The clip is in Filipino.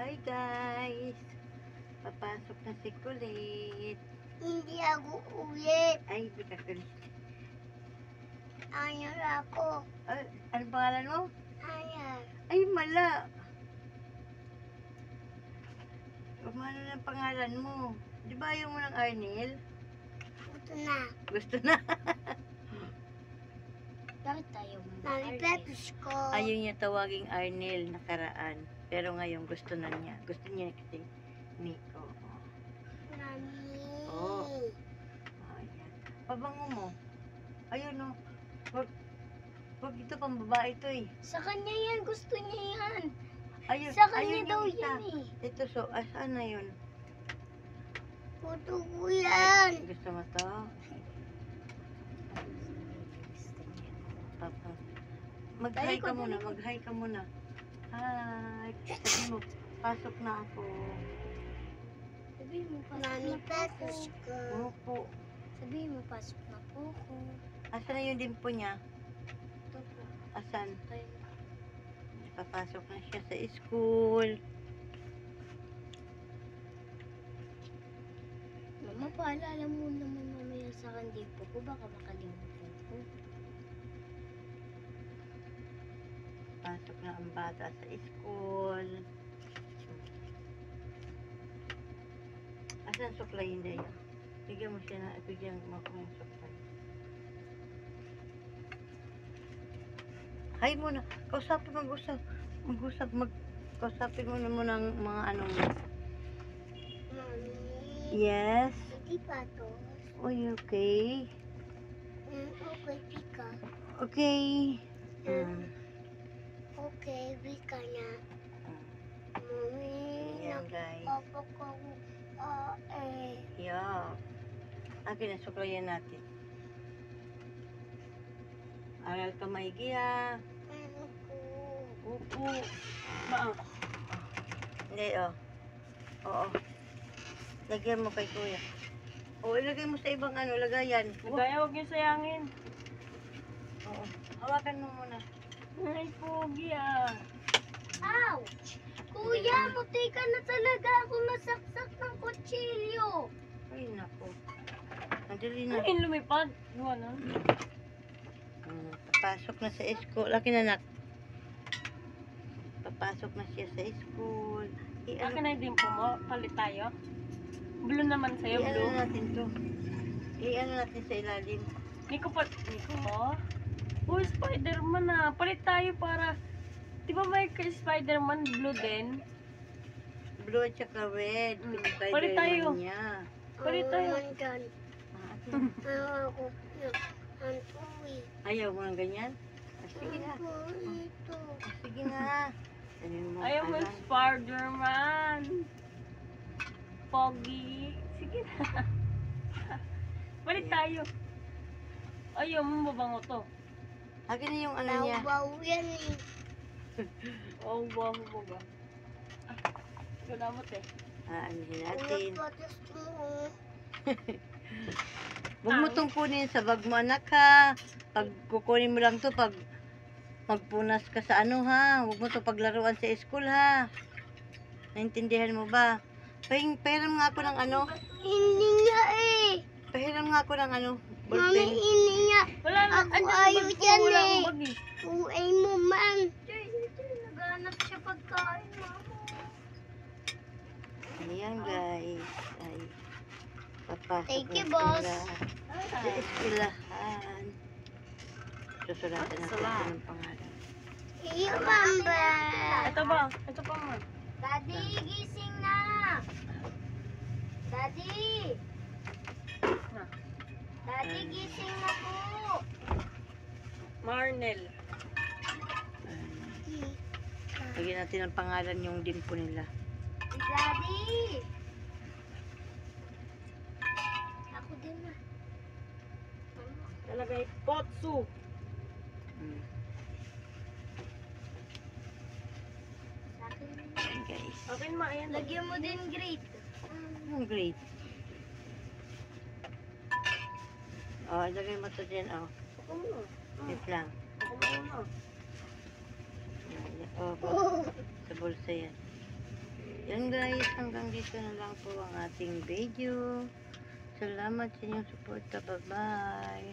Hi guys! Papasok na si Kulit. Hindi ako ulit. Ay, di ka kulit. Anyar ako. Ano pangalan mo? Anyar. Ay, mala. Umano ng pangalan mo. Di ba ayaw mo ng Arnel? Ito na. Gusto na. Bakit tayo mo? Mami Peppers ko. Ayaw niya tawaging Arnel nakaraan. Pero ngayon gusto na niya. Gusto niya kasi Nico. Mami. Oh. Ayan. Pabango mo. Ayun o. Wag ito pang babae ito eh. Sa kanya yan. Gusto niya yan. Ayun, Sa kanya ayun daw yung isa. yan eh. Ito so, saan na yun? Puto ko yan. Ay, gusto mo to? Papa. Mag-hi ka muna, mag-hi ka muna. Hi. Sabi mo, pasok na ako. Sabihin mo, Mami Peppers ko. Opo. Sabihin mo, pasok na po ako. Asan na yung dimpo niya? Ito po. Asan? Tayo. Papasok na siya sa school. Mama, paalala mo naman mamaya sa kandipo ko. Baka makalimutan ko. Pasok na ang bata sa school. Asan suklay hindi? Bigyan mo siya na, bigyan mo ako ng suklay. Hi muna. Kausapin, kausapin mo na muna ng mga anong. Mami. Yes. Hindi pa to. Uy, okay. Okay, pika. Okay. Okay, pika na. Mami. Yan guys. Papa ko. Yeah. Akin na suklayan natin. Aral ka maigi ha. Ano ko? Upo. Hindi, oh. Oo. Lagyan mo kay kuya. O, ilagay mo sa ibang ano, lagayan. Kaya huwag yung sayangin. Oo. Hawakan mo muna. Ay, pogi ah. Ouch! Kuya, muti ka na talaga ako nasaksak ng kutsilyo. Ay, naku. Madali na. Ay, lumipad. Ano? Papasok na sa school. Laki na, anak. Papasok na siya sa school. Akin na yung dimpo mo. Palit tayo. Blue naman sa'yo, I-ano blue. natin to. I-ano natin sa ilalim. Nico, Nico. Oh, Spider-Man ah. Palit tayo para... Di ba may kay Spider-Man blue din? Blue at saka red. Mm. Pinitay Palit tayo. niya. Palit tayo. Ayaw ako. Ang uwi. Ayaw mo ng ganyan? Sige na. Ito. Sige na. Sabihin mo, Ayaw mo alam. Spider-Man. Pogi. Sige na. Palit tayo. Ayaw mo mabango to. Akin na yung ano niya. Baw yan eh. Oh, wow mo ba? Galamot eh. Aanihin natin. Patas mo. Huwag mo itong kunin sa bag mo, anak ha. Pag kukunin mo lang to pag magpunas ka sa ano ha. Huwag mo to paglaruan sa school ha. Naintindihan mo ba? Pahiram nga ako ng ano. Hindi nga eh. Pahiram nga ako ng ano. Mami, Ballpen. hindi nga. Wala na. Ako Andyan sa ayaw bag ko. dyan Wala eh. akong bag eh. Uwi mo man. Naghanap siya pagkain mo. Ayan guys. Ay. Papasok Thank you, na boss. sila sa eskwelahan. Susulatan natin ito ng pangalan. Iyo, Mamba. Ito ba? Ito pa mo. Daddy, gising na. Daddy. Na. Daddy, gising na po. Marnel. Lagyan natin ang pangalan yung dimpo nila. Daddy. Ako din na. Talagay Potsu. Hmm. Sa akin. Ayan guys. Akin ma, ayan. Lagyan mo din grade. Anong grade? Oh, lagay mo to dyan, oh. Ako mo. Wait lang. Ako mo. Oh, sa bulsa yan. Yan guys, hanggang dito na lang po ang ating video. Salamat sa inyong suporta. Bye-bye.